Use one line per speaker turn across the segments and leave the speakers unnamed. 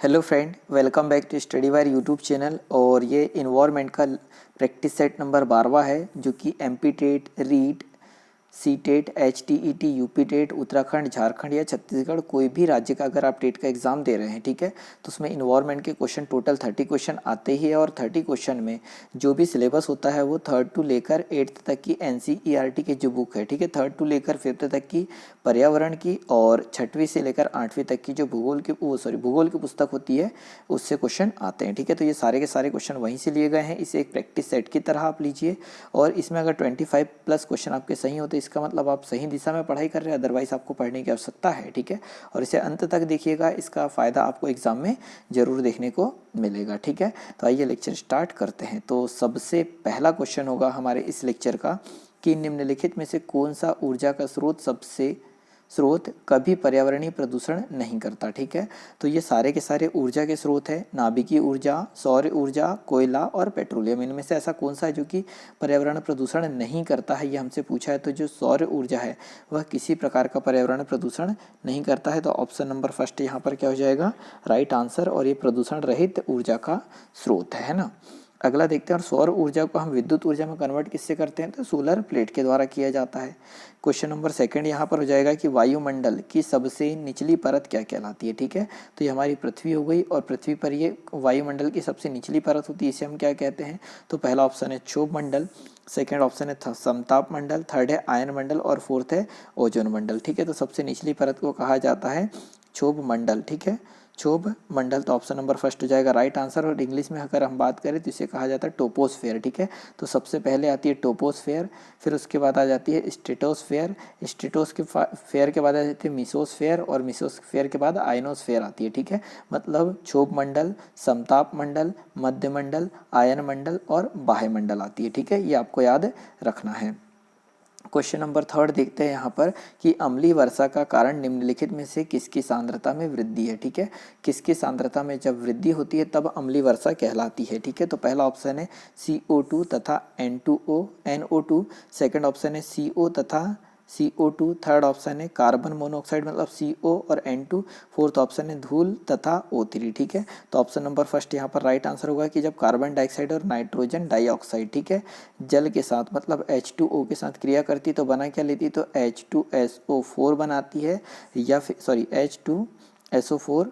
Hello friend, welcome back to Study Wire YouTube channel. और ये environment का practice set number 12 है, जो कि MP TET, REET, C TET, H T E T, UP TET, Uttarakhand, Jharkhand या छत्तीसगढ़, कोई भी राज्य का अगर आप टेट का एग्जाम दे रहे हैं, ठीक है, तो उसमें इन्वायरमेंट के क्वेश्चन टोटल 30 क्वेश्चन आते ही है। और 30 क्वेश्चन में जो भी सिलेबस होता है वो 3rd टू लेकर 8th तक की NCERT की जो बुक है, ठीक है, 3rd टू लेकर 5th तक की पर्यावरण की, और 6वीं से लेकर 8वीं तक की जो भूगोल की पुस्तक होती है उससे क्वेश्चन आते हैं, ठीक है। तो ये सारे के सारे क्वेश्चन वहीं से लिए गए हैं। इसे एक प्रैक्टिस सेट की तरह आप लीजिए, और इसमें अगर 25+ क्वेश्चन आपके सही होते हैं, इसका मतलब आप सही दिशा में पढ़ाई कर रहे हैं, अदरवाइज आपको पढ़ने की आवश्यकता है, ठीक है। और इसे अंत तक देखिएगा, इसका फ़ायदा आपको एग्जाम में ज़रूर देखने को मिलेगा, ठीक है। तो आइए लेक्चर स्टार्ट करते हैं। तो सबसे पहला क्वेश्चन होगा हमारे इस लेक्चर का कि निम्नलिखित में से कौन सा ऊर्जा का स्रोत कभी पर्यावरणीय प्रदूषण नहीं करता, ठीक है। तो ये सारे के सारे ऊर्जा के स्रोत है, नाभिकीय ऊर्जा, सौर ऊर्जा, कोयला और पेट्रोलियम। इनमें से ऐसा कौन सा है जो कि पर्यावरण प्रदूषण नहीं करता है, ये हमसे पूछा है। तो जो सौर ऊर्जा है वह किसी प्रकार का पर्यावरण प्रदूषण नहीं करता है। तो ऑप्शन नंबर फर्स्ट यहाँ पर क्या हो जाएगा, राइट आंसर। और ये प्रदूषण रहित ऊर्जा का स्रोत है ना। अगला देखते हैं, और सौर ऊर्जा को हम विद्युत ऊर्जा में कन्वर्ट किससे करते हैं, तो सोलर प्लेट के द्वारा किया जाता है। क्वेश्चन नंबर सेकंड यहाँ पर हो जाएगा कि वायुमंडल की सबसे निचली परत क्या कहलाती है, ठीक है। तो ये हमारी पृथ्वी हो गई, और पृथ्वी पर ये वायुमंडल की सबसे निचली परत होती है, इसे हम क्या कहते हैं। तो पहला ऑप्शन है क्षोभ मंडल, सेकेंड ऑप्शन है समताप मंडल, थर्ड है आयन मंडल, और फोर्थ है ओजोन मंडल, ठीक है। तो सबसे निचली परत को कहा जाता है क्षोभ मंडल, ठीक है, क्षोभ मंडल। तो ऑप्शन नंबर फर्स्ट हो जाएगा राइट आंसर। और इंग्लिश में अगर हम बात करें तो इसे कहा जाता है टोपोस्फेयर, ठीक है। तो सबसे पहले आती है टोपोस्फेयर, फिर उसके बाद आ जाती है स्ट्रेटोस्फेयर, स्ट्रेटोस्फेयर के बाद आ जाती है मिसोस्फेयर, और मिसोस्फेयर के बाद आयनोस्फेयर आती है, ठीक है। मतलब क्षोभ मंडल, समताप मंडल, मध्य मंडल, आयन मंडल और बाह्य मंडल आती है, ठीक है। ये आपको याद रखना है। क्वेश्चन नंबर थर्ड देखते हैं यहाँ पर कि अम्लीय वर्षा का कारण निम्नलिखित में से किसकी सांद्रता में वृद्धि है, ठीक है। किसकी सांद्रता में जब वृद्धि होती है तब अम्लीय वर्षा कहलाती है, ठीक है। तो पहला ऑप्शन है CO2 तथा N2O NO2, सेकंड ऑप्शन है CO तथा CO2, थर्ड ऑप्शन है कार्बन मोनोऑक्साइड मतलब CO और N2, फोर्थ ऑप्शन है धूल तथा O3, ठीक है। तो ऑप्शन नंबर फर्स्ट यहाँ पर राइट आंसर होगा कि जब कार्बन डाइऑक्साइड और नाइट्रोजन डाइऑक्साइड, ठीक है, जल के साथ मतलब H2O के साथ क्रिया करती तो बना क्या लेती, तो H2SO4 बनाती है, या फिर H2SO4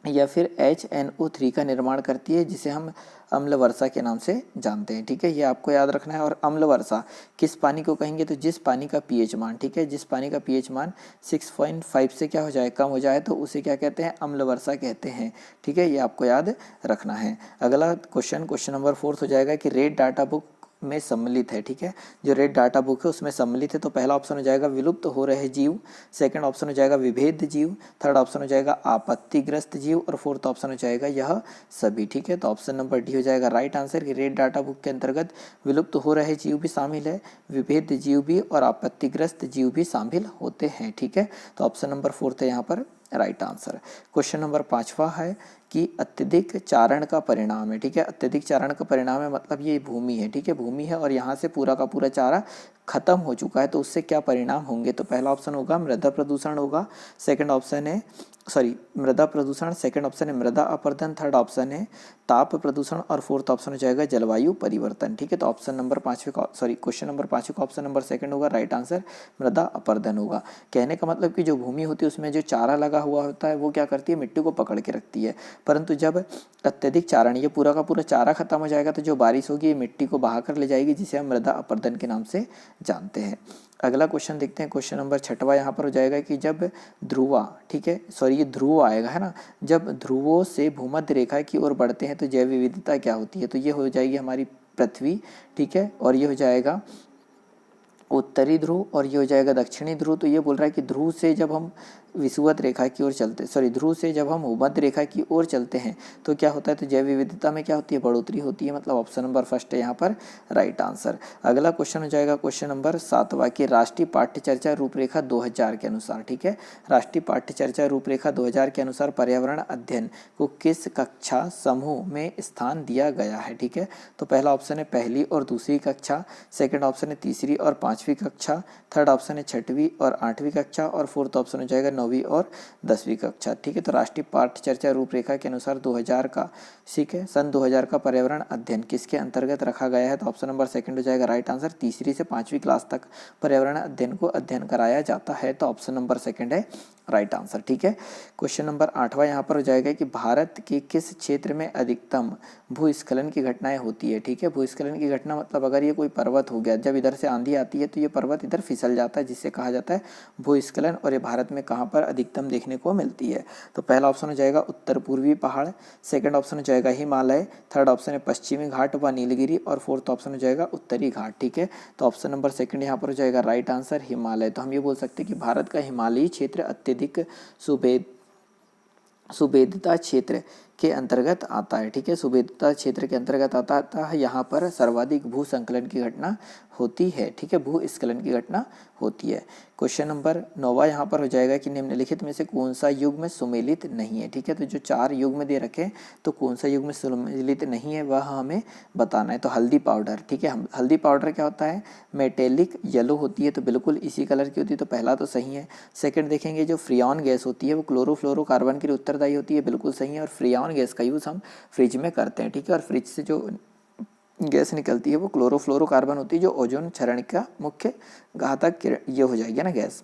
या फिर HNO3 का निर्माण करती है, जिसे हम अम्ल वर्षा के नाम से जानते हैं, ठीक है। ये आपको याद रखना है। और अम्ल वर्षा किस पानी को कहेंगे, तो जिस पानी का पीएच मान, ठीक है, जिस पानी का पीएच मान 6.5 से क्या हो जाए, कम हो जाए, तो उसे क्या कहते हैं, अम्ल वर्षा कहते हैं, ठीक है। ये आपको याद रखना है। अगला क्वेश्चन नंबर फोर्थ हो जाएगा कि रेड डाटा बुक में सम्मिलित है, ठीक है। जो रेड डाटा बुक है उसमें सम्मिलित है। तो पहला ऑप्शन हो जाएगा विलुप्त हो रहे जीव, सेकंड ऑप्शन हो जाएगा विभेद जीव, थर्ड ऑप्शन हो जाएगा आपत्तिग्रस्त जीव, और फोर्थ ऑप्शन हो जाएगा यह सभी, ठीक है। तो ऑप्शन नंबर डी हो जाएगा राइट आंसर कि रेड डाटा बुक के अंतर्गत विलुप्त हो रहे जीव भी शामिल है, विभेद जीव भी और आपत्तिग्रस्त जीव भी शामिल होते हैं, ठीक है। तो ऑप्शन नंबर फोर्थ है यहाँ पर राइट आंसर। क्वेश्चन नंबर 5वां है कि अत्यधिक चारण का परिणाम है, ठीक है। अत्यधिक चारण का परिणाम है मतलब ये भूमि है, ठीक है, भूमि है, और यहाँ से पूरा का पूरा चारा खत्म हो चुका है, तो उससे क्या परिणाम होंगे। तो पहला ऑप्शन होगा मृदा प्रदूषण होगा, सेकंड ऑप्शन है मृदा प्रदूषण, सेकंड ऑप्शन है मृदा अपरदन, थर्ड ऑप्शन है ताप प्रदूषण, और फोर्थ ऑप्शन हो जाएगा जलवायु परिवर्तन, ठीक है। तो ऑप्शन नंबर क्वेश्चन नंबर 5 का ऑप्शन नंबर सेकंड होगा राइट आंसर, मृदा अपरदन होगा। कहने का मतलब कि जो भूमि होती है उसमें जो चारा लगा हुआ होता है वो क्या करती है, मिट्टी को पकड़ के रखती है, परंतु जब अत्यधिक चारण, ये पूरा का पूरा चारा खत्म हो जाएगा, तो जो बारिश होगी ये मिट्टी को बहा कर ले जाएगी, जिसे हम मृदा अपरदन के नाम से जानते हैं। अगला क्वेश्चन देखते हैं, क्वेश्चन नंबर 6वां यहाँ पर हो जाएगा कि जब ध्रुवा, ठीक है, ये ध्रुव आएगा है ना, जब ध्रुवों से भूमध्य रेखा की ओर बढ़ते हैं तो जैव विविधता क्या होती है। तो ये हो जाएगी हमारी पृथ्वी, ठीक है, और ये हो जाएगा उत्तरी ध्रुव, और ये हो जाएगा दक्षिणी ध्रुव। तो ये बोल रहा है कि ध्रुव से जब हम विषुवत रेखा की ओर ध्रुव से जब हम भूमध्य रेखा की ओर चलते हैं तो क्या होता है, तो जैव विविधता में क्या होती है, बढ़ोतरी होती है, मतलब ऑप्शन नंबर फर्स्ट है यहाँ पर राइट आंसर। अगला क्वेश्चन हो जाएगा क्वेश्चन नंबर 7वां कि राष्ट्रीय पाठ्य चर्चा रूपरेखा 2000 के अनुसार, ठीक है, राष्ट्रीय पाठ्य चर्चा रूपरेखा 2000 के अनुसार पर्यावरण अध्ययन को किस कक्षा समूह में स्थान दिया गया है, ठीक है। तो पहला ऑप्शन है पहली और दूसरी कक्षा, सेकंड ऑप्शन है तीसरी और 5वीं कक्षा, थर्ड ऑप्शन है 6वीं और 8वीं कक्षा, और फोर्थ ऑप्शन हो जाएगा 9वीं और 10वीं कक्षा। ठीक है, तो राष्ट्रीय पाठ्य चर्चा रूपरेखा के अनुसार 2000 का, ठीक है, सन 2000 का पर्यावरण अध्ययन किसके अंतर्गत रखा गया है? तो ऑप्शन नंबर सेकंड हो जाएगा राइट आंसर। तीसरी से 5वीं क्लास तक पर्यावरण अध्ययन को अध्ययन कराया जाता है, तो ऑप्शन नंबर सेकंड है राइट आंसर। ठीक है, क्वेश्चन नंबर 8वां यहाँ पर हो जाएगा कि भारत के किस क्षेत्र में अधिकतम भूस्खलन की घटनाएं होती है? ठीक है, भूस्खलन की घटना मतलब अगर ये कोई पर्वत हो गया, जब इधर से आंधी आती है तो ये पर्वत इधर फिसल जाता है, जिससे कहा जाता है भूस्खलन। और ये भारत में कहाँ पर अधिकतम देखने को मिलती है? तो पहला ऑप्शन हो जाएगा उत्तर पूर्वी पहाड़, सेकंड ऑप्शन हो जाएगा हिमालय, थर्ड ऑप्शन है पश्चिमी घाट व नीलगिरी, और फोर्थ ऑप्शन हो जाएगा उत्तरी घाट। ठीक है, तो ऑप्शन नंबर सेकंड यहाँ पर हो जाएगा राइट आंसर हिमालय। तो हम ये बोल सकते हैं कि भारत का हिमालयी क्षेत्र अत्यधिक सुभेद्यता क्षेत्र के अंतर्गत आता है। ठीक है, सुभेद्यता क्षेत्र के अंतर्गत आता है। यहाँ पर सर्वाधिक भू संकलन की घटना होती है। ठीक है, भूस्खलन की घटना होती है। क्वेश्चन नंबर 9वां यहाँ पर हो जाएगा कि निम्नलिखित में से कौन सा युग में सुमेलित नहीं है? ठीक है, तो जो 4 युग में दे रखे तो कौन सा युग में सुमेलित नहीं है वह हमें बताना है। तो हल्दी पाउडर, ठीक है, हल्दी पाउडर क्या होता है? मेटेलिक येलो होती है, तो बिल्कुल इसी कलर की होती है, तो पहला तो सही है। सेकंड देखेंगे जो फ्रियॉन गैस होती है वो क्लोरोफ्लोरोकार्बन के लिए उत्तरदायी होती है, बिल्कुल सही है। और फ्रियॉन गैस का यूज़ हम फ्रिज में करते हैं। ठीक है, और फ्रिज से जो गैस निकलती है वो क्लोरोफ्लोरोकार्बन होती है, जो ओजोन क्षरण का मुख्य घातक ये हो जाएगी ना गैस।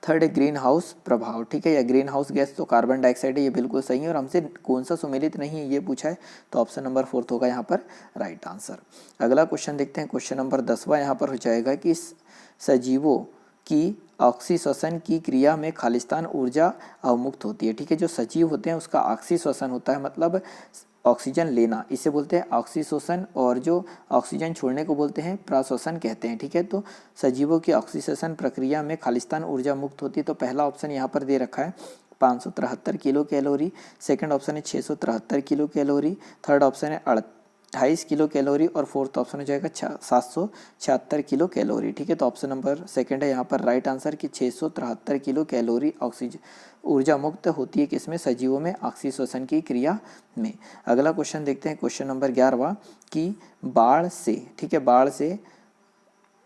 थर्ड है ग्रीन हाउस प्रभाव। ठीक है, या ग्रीन हाउस गैस तो कार्बन डाइऑक्साइड है, ये बिल्कुल सही है। और हमसे कौन सा सुमेलित नहीं है ये पूछा है, तो ऑप्शन नंबर 4 होगा यहाँ पर राइट आंसर। अगला क्वेश्चन देखते हैं, क्वेश्चन नंबर 10वां यहाँ पर हो जाएगा कि सजीवों की ऑक्सीश्वसन की क्रिया में खालिस्तान ऊर्जा अवमुक्त होती है। ठीक है, जो सजीव होते हैं उसका ऑक्सीश्वसन होता है, मतलब ऑक्सीजन लेना, इसे बोलते हैं ऑक्सीश्वसन, और जो ऑक्सीजन छोड़ने को बोलते हैं प्रश्वसन कहते हैं। ठीक है, तो सजीवों की ऑक्सीश्वसन प्रक्रिया में खालिस्तान ऊर्जा मुक्त होती है, तो पहला ऑप्शन यहाँ पर दे रखा है 573 किलो कैलोरी, सेकंड ऑप्शन है 673 किलो कैलोरी, थर्ड ऑप्शन है 28 किलो कैलोरी, और फोर्थ ऑप्शन हो जाएगा 776 किलो कैलोरी। ठीक है, तो ऑप्शन नंबर सेकंड है यहाँ पर राइट आंसर कि 673 किलो कैलोरी ऑक्सीजन ऊर्जा मुक्त होती है किसमें? सजीवों में ऑक्सीश्वसन की क्रिया में। अगला क्वेश्चन देखते हैं, क्वेश्चन नंबर 11वां कि बाढ़ से, ठीक है,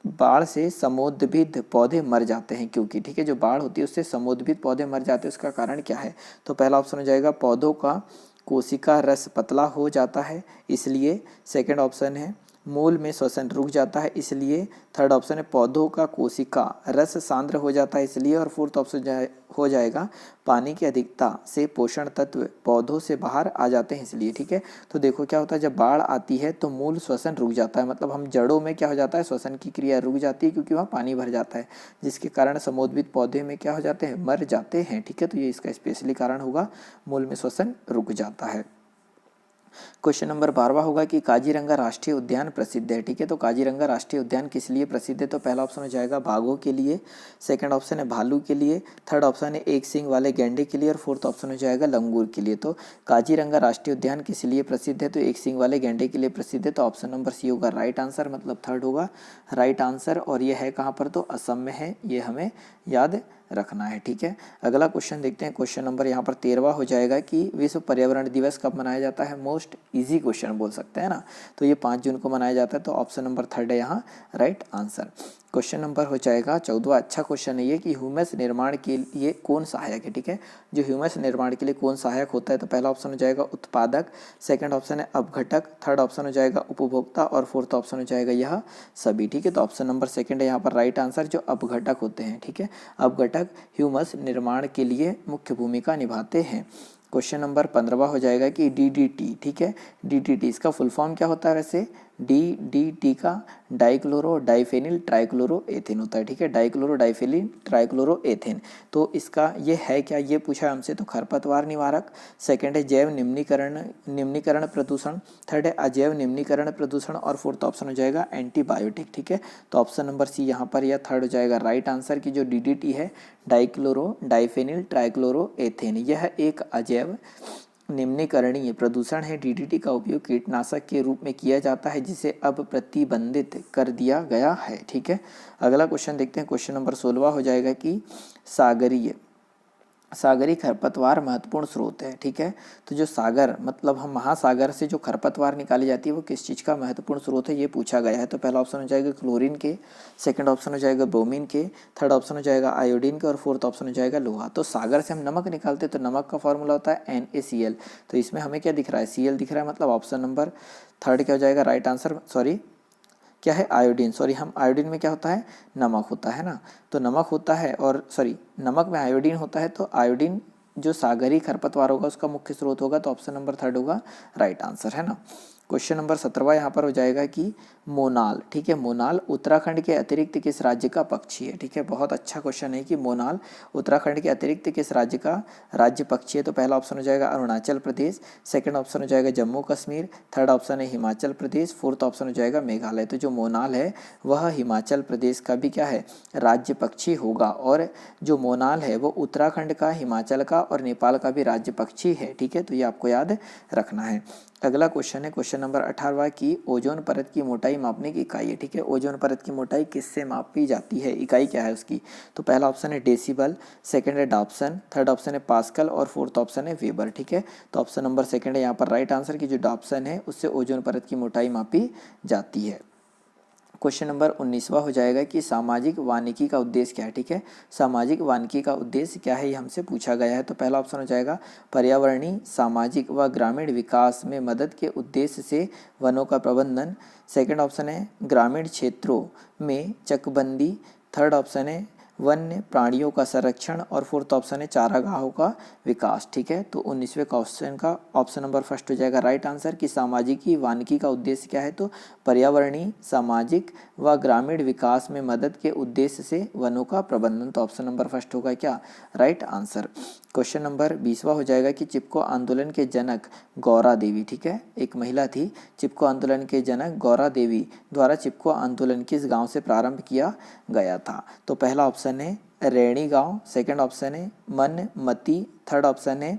बाढ़ से समोद्भिद पौधे मर जाते हैं क्योंकि, ठीक है, जो बाढ़ होती है उससे समोद्भिद पौधे मर जाते हैं, उसका कारण क्या है? तो पहला ऑप्शन हो जाएगा पौधों का कोशिका रस पतला हो जाता है इसलिए, सेकंड ऑप्शन है मूल में श्वसन रुक जाता है इसलिए, थर्ड ऑप्शन है पौधों का कोशिका रस सांद्र हो जाता है इसलिए, और फोर्थ ऑप्शन हो जाएगा पानी की अधिकता से पोषण तत्व पौधों से बाहर आ जाते हैं इसलिए। ठीक है, तो देखो क्या होता है, जब बाढ़ आती है तो मूल श्वसन रुक जाता है, मतलब हम जड़ों में क्या हो जाता है, श्वसन की क्रिया रुक जाती है क्योंकि वहाँ पानी भर जाता है, जिसके कारण समोद्भिद पौधे में क्या हो जाते हैं, मर जाते हैं। ठीक है, तो ये इसका स्पेशली कारण होगा, मूल में श्वसन रुक जाता है। क्वेश्चन नंबर 12वां होगा कि काजीरंगा राष्ट्रीय उद्यान प्रसिद्ध है। ठीक है, तो काजीरंगा राष्ट्रीय उद्यान किस लिए प्रसिद्ध है? तो पहला ऑप्शन हो जाएगा बाघों के लिए, सेकंड ऑप्शन है भालू के लिए, थर्ड ऑप्शन है एक सींग वाले गैंडे के लिए, और फोर्थ ऑप्शन हो जाएगा लंगूर के लिए। तो काजीरंगा राष्ट्रीय उद्यान किस लिए प्रसिद्ध है? तो एक सींग वाले गैंडे के लिए प्रसिद्ध है, तो ऑप्शन नंबर सी होगा राइट आंसर, मतलब थर्ड होगा राइट आंसर। और ये है कहाँ पर? तो असम में है, ये हमें याद रखना है। ठीक है, अगला क्वेश्चन देखते हैं, क्वेश्चन नंबर यहाँ पर 13वां हो जाएगा कि विश्व पर्यावरण दिवस कब मनाया जाता है? मोस्ट इजी क्वेश्चन बोल सकते हैं ना, तो ये 5 जून को मनाया जाता है, तो ऑप्शन नंबर थर्ड है यहाँ राइट आंसर। क्वेश्चन नंबर हो जाएगा 14वां, अच्छा क्वेश्चन है ये कि ह्यूमस निर्माण के लिए कौन सहायक है? ठीक है, जो ह्यूमस निर्माण के लिए कौन सहायक होता है? तो पहला ऑप्शन हो जाएगा उत्पादक, सेकंड ऑप्शन है अपघटक, थर्ड ऑप्शन हो जाएगा उपभोक्ता, और फोर्थ ऑप्शन हो जाएगा यह सभी। ठीक है, तो ऑप्शन नंबर सेकंड है यहाँ पर राइट आंसर, जो अपघटक होते हैं। ठीक है, अपघटक ह्यूमस निर्माण के लिए मुख्य भूमिका निभाते हैं। क्वेश्चन नंबर 15वां हो जाएगा कि डीडीटी, ठीक है, डीडीटी इसका फुल फॉर्म क्या होता है? वैसे डीडीटी का डाइक्लोरो डाइफेनिल ट्राइक्लोरो एथेन होता है। ठीक है, डाइक्लोरो डाइफेनिल ट्राइक्लोरो एथेन, तो इसका ये है क्या, ये पूछा है हमसे, तो खरपतवार निवारक, सेकंड है जैव निम्नीकरण प्रदूषण, थर्ड है अजैव निम्नीकरण प्रदूषण, और फोर्थ ऑप्शन हो जाएगा एंटीबायोटिक। ठीक है, तो ऑप्शन नंबर सी यहाँ पर या थर्ड हो जाएगा राइट आंसर की जो डीडीटी है डाइक्लोरो डाइफेनिल ट्राइक्लोरो एथेन, यह एक अजैव निम्नीकरणीय प्रदूषण है। डीडीटी का उपयोग कीटनाशक के रूप में किया जाता है जिसे अब प्रतिबंधित कर दिया गया है। ठीक है, अगला क्वेश्चन देखते हैं, क्वेश्चन नंबर 16वां हो जाएगा कि सागरी खरपतवार महत्वपूर्ण स्रोत है। ठीक है, तो जो सागर मतलब हम महासागर से जो खरपतवार निकाली जाती है वो किस चीज़ का महत्वपूर्ण स्रोत है, ये पूछा गया है। तो पहला ऑप्शन हो जाएगा क्लोरीन के, सेकंड ऑप्शन हो जाएगा ब्रोमीन के, थर्ड ऑप्शन हो जाएगा आयोडीन के और फोर्थ ऑप्शन हो जाएगा लोहा। तो सागर से हम नमक निकालते हैं तो नमक का फॉर्मूला होता है NaCl। तो इसमें हमें क्या दिख रहा है, Cl दिख रहा है, मतलब ऑप्शन नंबर थर्ड क्या हो जाएगा राइट आंसर। सॉरी, क्या है, आयोडीन। सॉरी, हम आयोडीन में क्या होता है, नमक होता है ना। तो नमक होता है और सॉरी नमक में आयोडीन होता है, तो आयोडीन जो सागरी खरपतवार होगा उसका मुख्य स्रोत होगा। तो ऑप्शन नंबर थर्ड होगा राइट आंसर, है ना। क्वेश्चन नंबर 17 यहाँ पर हो जाएगा कि मोनाल, ठीक है, मोनाल उत्तराखंड के अतिरिक्त किस राज्य का पक्षी है। ठीक है, बहुत अच्छा क्वेश्चन है कि मोनाल उत्तराखंड के अतिरिक्त किस राज्य का राज्य पक्षी है। तो पहला ऑप्शन हो जाएगा अरुणाचल प्रदेश, सेकंड ऑप्शन हो जाएगा जम्मू कश्मीर, थर्ड ऑप्शन है हिमाचल प्रदेश, फोर्थ ऑप्शन हो जाएगा मेघालय। तो जो मोनाल है वह हिमाचल प्रदेश का भी क्या है, राज्य पक्षी होगा। और जो मोनाल है वो उत्तराखंड का, हिमाचल का और नेपाल का भी राज्य पक्षी है। ठीक है, तो ये आपको याद रखना है। अगला क्वेश्चन है क्वेश्चन नंबर 18 की ओजोन परत की मोटाई मापने की इकाई है। ठीक है, ओजोन परत की मोटाई किससे मापी जाती है, इकाई क्या है उसकी। तो पहला ऑप्शन है डेसिबल, सेकंड है डाप्सन, थर्ड ऑप्शन है पास्कल और फोर्थ ऑप्शन है वेबर। ठीक है, तो ऑप्शन नंबर सेकंड है यहाँ पर राइट आंसर की जो डाप्सन है उससे ओजोन परत की मोटाई मापी जाती है। क्वेश्चन नंबर 19वां हो जाएगा कि सामाजिक वानिकी का उद्देश्य क्या है। ठीक है, सामाजिक वानिकी का उद्देश्य क्या है ये हमसे पूछा गया है। तो पहला ऑप्शन हो जाएगा पर्यावरणीय, सामाजिक व ग्रामीण विकास में मदद के उद्देश्य से वनों का प्रबंधन, सेकंड ऑप्शन है ग्रामीण क्षेत्रों में चकबंदी, थर्ड ऑप्शन है वन्य प्राणियों का संरक्षण और फोर्थ ऑप्शन है चारागाहों का विकास। ठीक है, तो 19वें क्वेश्चन का ऑप्शन नंबर फर्स्ट हो जाएगा राइट आंसर कि सामाजिक वानिकी का उद्देश्य क्या है। तो पर्यावरणीय, सामाजिक व ग्रामीण विकास में मदद के उद्देश्य से वनों का प्रबंधन। तो ऑप्शन नंबर फर्स्ट होगा क्या, राइट आंसर। क्वेश्चन नंबर 20वां हो जाएगा कि चिपको आंदोलन के जनक गौरा देवी, ठीक है, एक महिला थी, चिपको आंदोलन के जनक गौरा देवी द्वारा चिपको आंदोलन किस गांव से प्रारंभ किया गया था। तो पहला ऑप्शन है रैणी गांव, सेकंड ऑप्शन है मनमती, थर्ड ऑप्शन है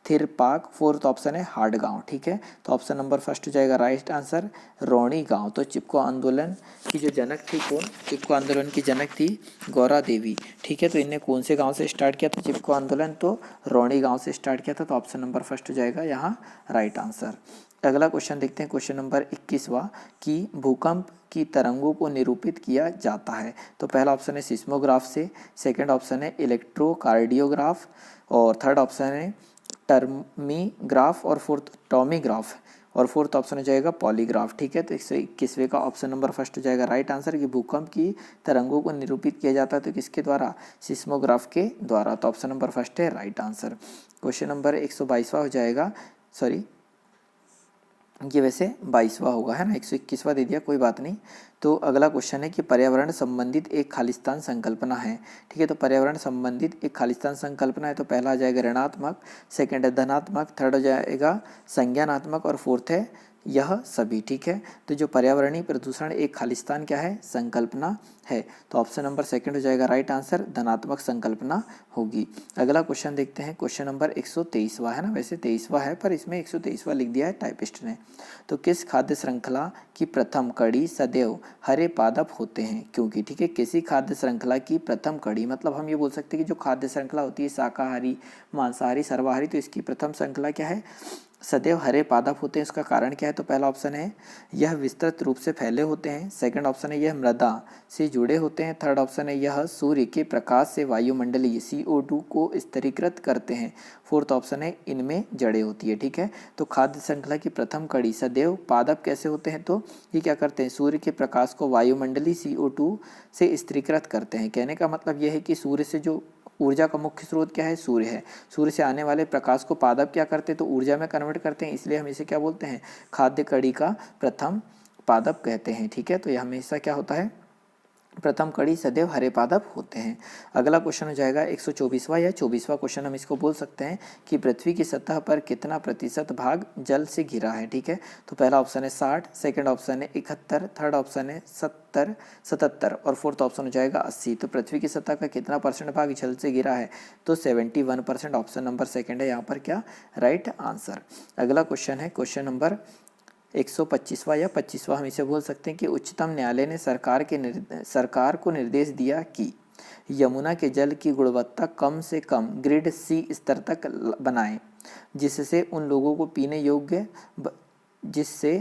थिरपाक, फोर्थ ऑप्शन है हाड़गांव। ठीक है, तो ऑप्शन नंबर फर्स्ट हो जाएगा राइट आंसर रौणी गांव। तो चिपको आंदोलन की जो जनक थी कौन, चिपको आंदोलन की जनक थी गौरा देवी। ठीक है, तो इनने कौन से गांव से स्टार्ट किया था चिपको आंदोलन, तो रौणी गांव से स्टार्ट किया था। तो ऑप्शन नंबर फर्स्ट हो जाएगा यहाँ राइट आंसर। अगला क्वेश्चन देखते हैं क्वेश्चन नंबर 21वां कि भूकंप की तरंगों को निरूपित किया जाता है। तो पहला ऑप्शन है सिस्मोग्राफ से, सेकंड ऑप्शन है इलेक्ट्रोकार्डियोग्राफ और थर्ड ऑप्शन है टर्मीग्राफ और फोर्थ टॉमीग्राफ और फोर्थ ऑप्शन हो जाएगा पॉलीग्राफ। ठीक है, तो 121वें का ऑप्शन नंबर फर्स्ट हो जाएगा राइट आंसर कि भूकंप की तरंगों को निरूपित किया जाता है तो किसके द्वारा, सिस्मोग्राफ के द्वारा। तो ऑप्शन नंबर फर्स्ट है राइट आंसर। क्वेश्चन नंबर 122वां हो जाएगा, सॉरी ये वैसे 22वां होगा, है ना, 121वां दे दिया, कोई बात नहीं। तो अगला क्वेश्चन है कि पर्यावरण संबंधित एक खालिस्तान संकल्पना है। ठीक है, तो पर्यावरण संबंधित एक खालिस्तान संकल्पना है। तो पहला आ जाएगा ऋणात्मक, सेकंड है धनात्मक, थर्ड हो जाएगा संज्ञानात्मक और फोर्थ है यह सभी। ठीक है, तो जो पर्यावरणीय प्रदूषण एक खालिस्तान क्या है, संकल्पना है। तो ऑप्शन नंबर सेकंड हो जाएगा राइट आंसर, धनात्मक संकल्पना होगी। अगला क्वेश्चन देखते हैं क्वेश्चन नंबर 123वां, है ना, वैसे 23वां है पर इसमें 123वां लिख दिया है टाइपिस्ट ने। तो किस खाद्य श्रृंखला की प्रथम कड़ी सदैव हरे पादप होते हैं, क्योंकि। ठीक है, किसी खाद्य श्रृंखला की प्रथम कड़ी मतलब हम ये बोल सकते हैं कि जो खाद्य श्रृंखला होती है शाकाहारी, मांसाहारी, सर्वाहारी, तो इसकी प्रथम श्रृंखला क्या है, सदैव हरे पादप होते हैं। इसका कारण क्या है, तो पहला ऑप्शन है यह विस्तृत रूप से फैले होते हैं, सेकंड ऑप्शन है यह मृदा से जुड़े होते हैं, थर्ड ऑप्शन है यह सूर्य के प्रकाश से वायुमंडलीय CO2 को स्थिरीकृत करते हैं, फोर्थ ऑप्शन है इनमें जड़ें होती है। ठीक है, तो खाद्य श्रृंखला की प्रथम कड़ी सदैव पादप कैसे होते हैं, तो ये क्या करते हैं, सूर्य के प्रकाश को वायुमंडलीय CO2 से स्थिरीकृत करते हैं। कहने का मतलब यह है कि सूर्य से जो ऊर्जा का मुख्य स्रोत क्या है, सूर्य है, सूर्य से आने वाले प्रकाश को पादप क्या करते हैं, तो ऊर्जा में कन्वर्ट करते हैं, इसलिए हम इसे क्या बोलते हैं, खाद्य कड़ी का प्रथम पादप कहते हैं। ठीक है, तो यह हमेशा क्या होता है, प्रथम कड़ी सदैव हरे पादप होते हैं। अगला क्वेश्चन हो जाएगा 124वां या 24वां क्वेश्चन हम इसको बोल सकते हैं कि पृथ्वी की सतह पर कितना प्रतिशत भाग जल से घिरा है। ठीक है, तो पहला ऑप्शन है 60, सेकंड ऑप्शन है 71, थर्ड ऑप्शन है 70, 77 और फोर्थ ऑप्शन हो जाएगा 80। तो पृथ्वी की सतह का कितना परसेंट भाग जल से घिरा है, तो 71%, ऑप्शन नंबर सेकंड है यहाँ पर क्या राइट आंसर। अगला क्वेश्चन है क्वेश्चन नंबर 125वां या 25वां हम इसे बोल सकते हैं कि उच्चतम न्यायालय ने सरकार को निर्देश दिया कि। यमुना के जल की गुणवत्ता कम से कम ग्रेड सी स्तर तक बनाएं, जिससे उन लोगों को पीने योग्य जिससे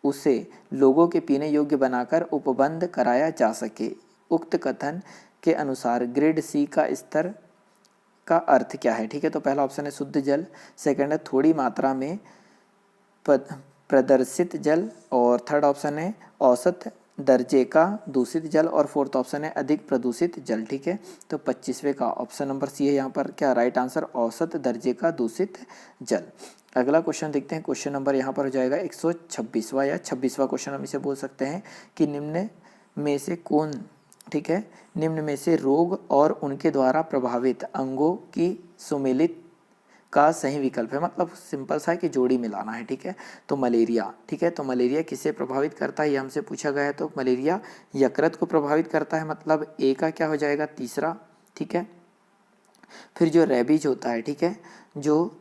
उसे लोगों के पीने योग्य बनाकर उपबंध कराया जा सके। उक्त कथन के अनुसार ग्रेड सी का स्तर का अर्थ क्या है? ठीक है, तो पहला ऑप्शन है शुद्ध जल, सेकंड है थोड़ी मात्रा में प्रदर्शित जल, और थर्ड ऑप्शन है औसत दर्जे का दूषित जल, और फोर्थ ऑप्शन है अधिक प्रदूषित जल। ठीक है, तो 25वें का ऑप्शन नंबर सी है यहाँ पर क्या राइट आंसर, औसत दर्जे का दूषित जल। अगला क्वेश्चन देखते हैं, क्वेश्चन नंबर यहाँ पर हो जाएगा 126वां या 26वां क्वेश्चन हम इसे बोल सकते हैं कि निम्न में से कौन, ठीक है, निम्न में से रोग और उनके द्वारा प्रभावित अंगों की सुमेलित का सही विकल्प है। मतलब सिंपल सा है कि जोड़ी मिलाना है। ठीक है, तो मलेरिया, ठीक है, तो मलेरिया किसे प्रभावित करता है ये हमसे पूछा गया है, तो मलेरिया यकृत को प्रभावित करता है, मतलब ए का क्या हो जाएगा तीसरा। ठीक है, फिर जो रेबीज होता है, ठीक है, जो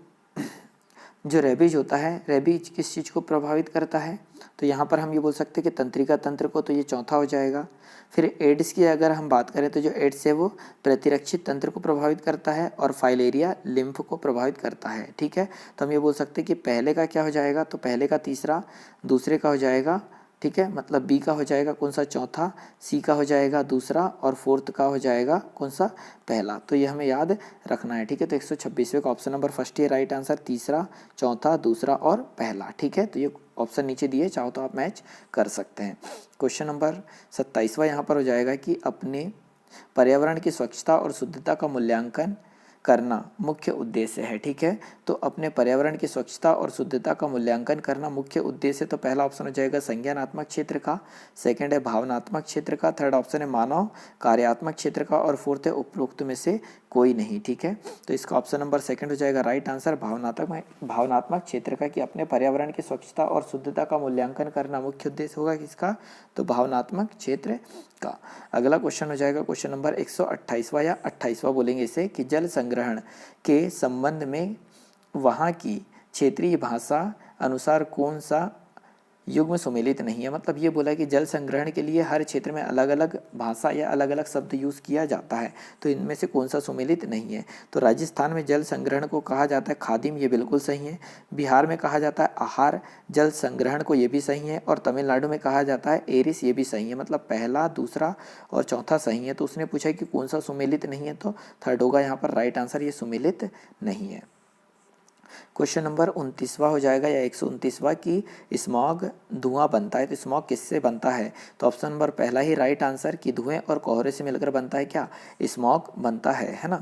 रेबीज होता है, रेबीज किस चीज़ को प्रभावित करता है, तो यहाँ पर हम ये बोल सकते हैं कि तंत्रिका तंत्र को, तो ये चौथा हो जाएगा। फिर एड्स की अगर हम बात करें तो जो एड्स है वो प्रतिरक्षित तंत्र को प्रभावित करता है, और फाइलेरिया लिम्फ को प्रभावित करता है। ठीक है, तो हम ये बोल सकते हैं कि पहले का क्या हो जाएगा, तो पहले का तीसरा, दूसरे का हो जाएगा, ठीक है, मतलब बी का हो जाएगा कौन सा चौथा, सी का हो जाएगा दूसरा, और फोर्थ का हो जाएगा कौन सा पहला। तो ये हमें याद रखना है। ठीक है, तो 126वें का ऑप्शन नंबर फर्स्ट ही राइट आंसर, तीसरा, चौथा, दूसरा और पहला। ठीक है, तो ये ऑप्शन नीचे दिए, चाहो तो आप मैच कर सकते हैं। क्वेश्चन नंबर 27वां यहाँ पर हो जाएगा कि अपने पर्यावरण की स्वच्छता और शुद्धता का मूल्यांकन करना मुख्य उद्देश्य है। ठीक है, तो अपने पर्यावरण की स्वच्छता और शुद्धता का मूल्यांकन करना मुख्य उद्देश्य, तो पहला ऑप्शन हो जाएगा संज्ञानात्मक क्षेत्र का, सेकंड है भावनात्मक क्षेत्र का, थर्ड ऑप्शन है मानव कार्यात्मक क्षेत्र का, और फोर्थ है उपरोक्त में से कोई नहीं। ठीक है, तो इसका ऑप्शन नंबर सेकंड हो जाएगा राइट आंसर, भावनात्मक क्षेत्र का, कि अपने पर्यावरण की स्वच्छता और शुद्धता का मूल्यांकन करना मुख्य उद्देश्य होगा किसका, तो भावनात्मक क्षेत्र का। अगला क्वेश्चन हो जाएगा क्वेश्चन नंबर 128वां या 28वां बोलेंगे इसे, कि जल संग्रहण के संबंध में वहाँ की क्षेत्रीय भाषा अनुसार कौन सा युग्म सुमेलित नहीं है। मतलब ये बोला कि जल संग्रहण के लिए हर क्षेत्र में अलग अलग भाषा या अलग अलग शब्द यूज़ किया जाता है, तो इनमें से कौन सा सुमेलित नहीं है। तो राजस्थान में जल संग्रहण को कहा जाता है खादिम, ये बिल्कुल सही है। बिहार में कहा जाता है आहार जल संग्रहण को, ये भी सही है। और तमिलनाडु में कहा जाता है एरिस, ये भी सही है। मतलब पहला, दूसरा और चौथा सही है। तो उसने पूछा कि कौन सा सुमेलित नहीं है, तो थर्ड होगा यहाँ पर राइट आंसर, ये सुमेलित नहीं है। क्वेश्चन नंबर 29वां हो जाएगा या 129वां कि स्मॉग धुआं बनता है, तो स्मॉग किससे बनता है, तो ऑप्शन नंबर पहला ही राइट आंसर, कि धुएं और कोहरे से मिलकर बनता है क्या, स्मॉग बनता है ना।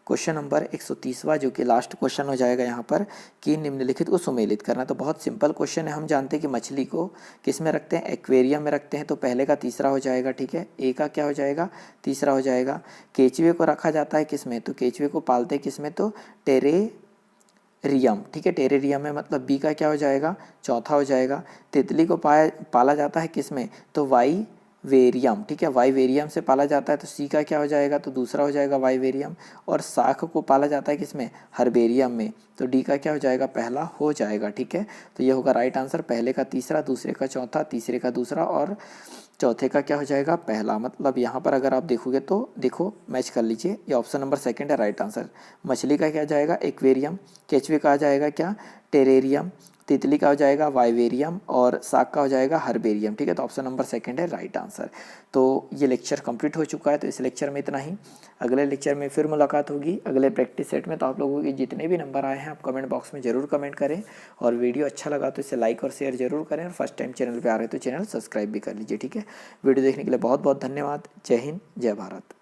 क्वेश्चन नंबर 130वां जो कि लास्ट क्वेश्चन हो जाएगा यहाँ पर, कि निम्नलिखित को सुमेलित करना। तो बहुत सिंपल क्वेश्चन है, हम जानते हैं कि मछली को किस में रखते हैं, एक्वेरियम में रखते हैं, तो पहले का तीसरा हो जाएगा। ठीक है, ए का क्या हो जाएगा, तीसरा हो जाएगा। केचुए को रखा जाता है किस में, तो केचुए को पालते हैं किस में, तो टेरेरियम। ठीक है, टेरेरियम में, मतलब बी का क्या हो जाएगा, चौथा हो जाएगा। तितली को पाला जाता है किस में, तो वाइवेरियम। ठीक है, वाइवेरियम से पाला जाता है, तो सी का क्या हो जाएगा, तो दूसरा हो जाएगा वाइवेरियम। और शाख को पाला जाता है किस में, हर्बेरियम में, तो डी का क्या हो जाएगा, पहला हो जाएगा। ठीक है, तो ये होगा राइट आंसर, पहले का तीसरा, दूसरे का चौथा, तीसरे का दूसरा और चौथे का क्या हो जाएगा, पहला। मतलब यहाँ पर अगर आप देखोगे तो देखो मैच कर लीजिए, ये ऑप्शन नंबर सेकंड है राइट आंसर। मछली का क्या जाएगा, एक्वेरियम, केचुए का आ जाएगा क्या, टेरेरियम, तितली का हो जाएगा वाइवेरियम, और शाक का हो जाएगा हर्बेरियम। ठीक है, तो ऑप्शन नंबर सेकंड है राइट आंसर। तो ये लेक्चर कंप्लीट हो चुका है, तो इस लेक्चर में इतना ही। अगले लेक्चर में फिर मुलाकात होगी अगले प्रैक्टिस सेट में। तो आप लोगों के जितने भी नंबर आए हैं आप कमेंट बॉक्स में ज़रूर कमेंट करें, और वीडियो अच्छा लगा तो इसे लाइक और शेयर जरूर करें, और फर्स्ट टाइम चैनल पर आ रहे हैं तो चैनल सब्सक्राइब भी कर लीजिए। ठीक है, वीडियो देखने के लिए बहुत बहुत धन्यवाद। जय हिंद, जय भारत।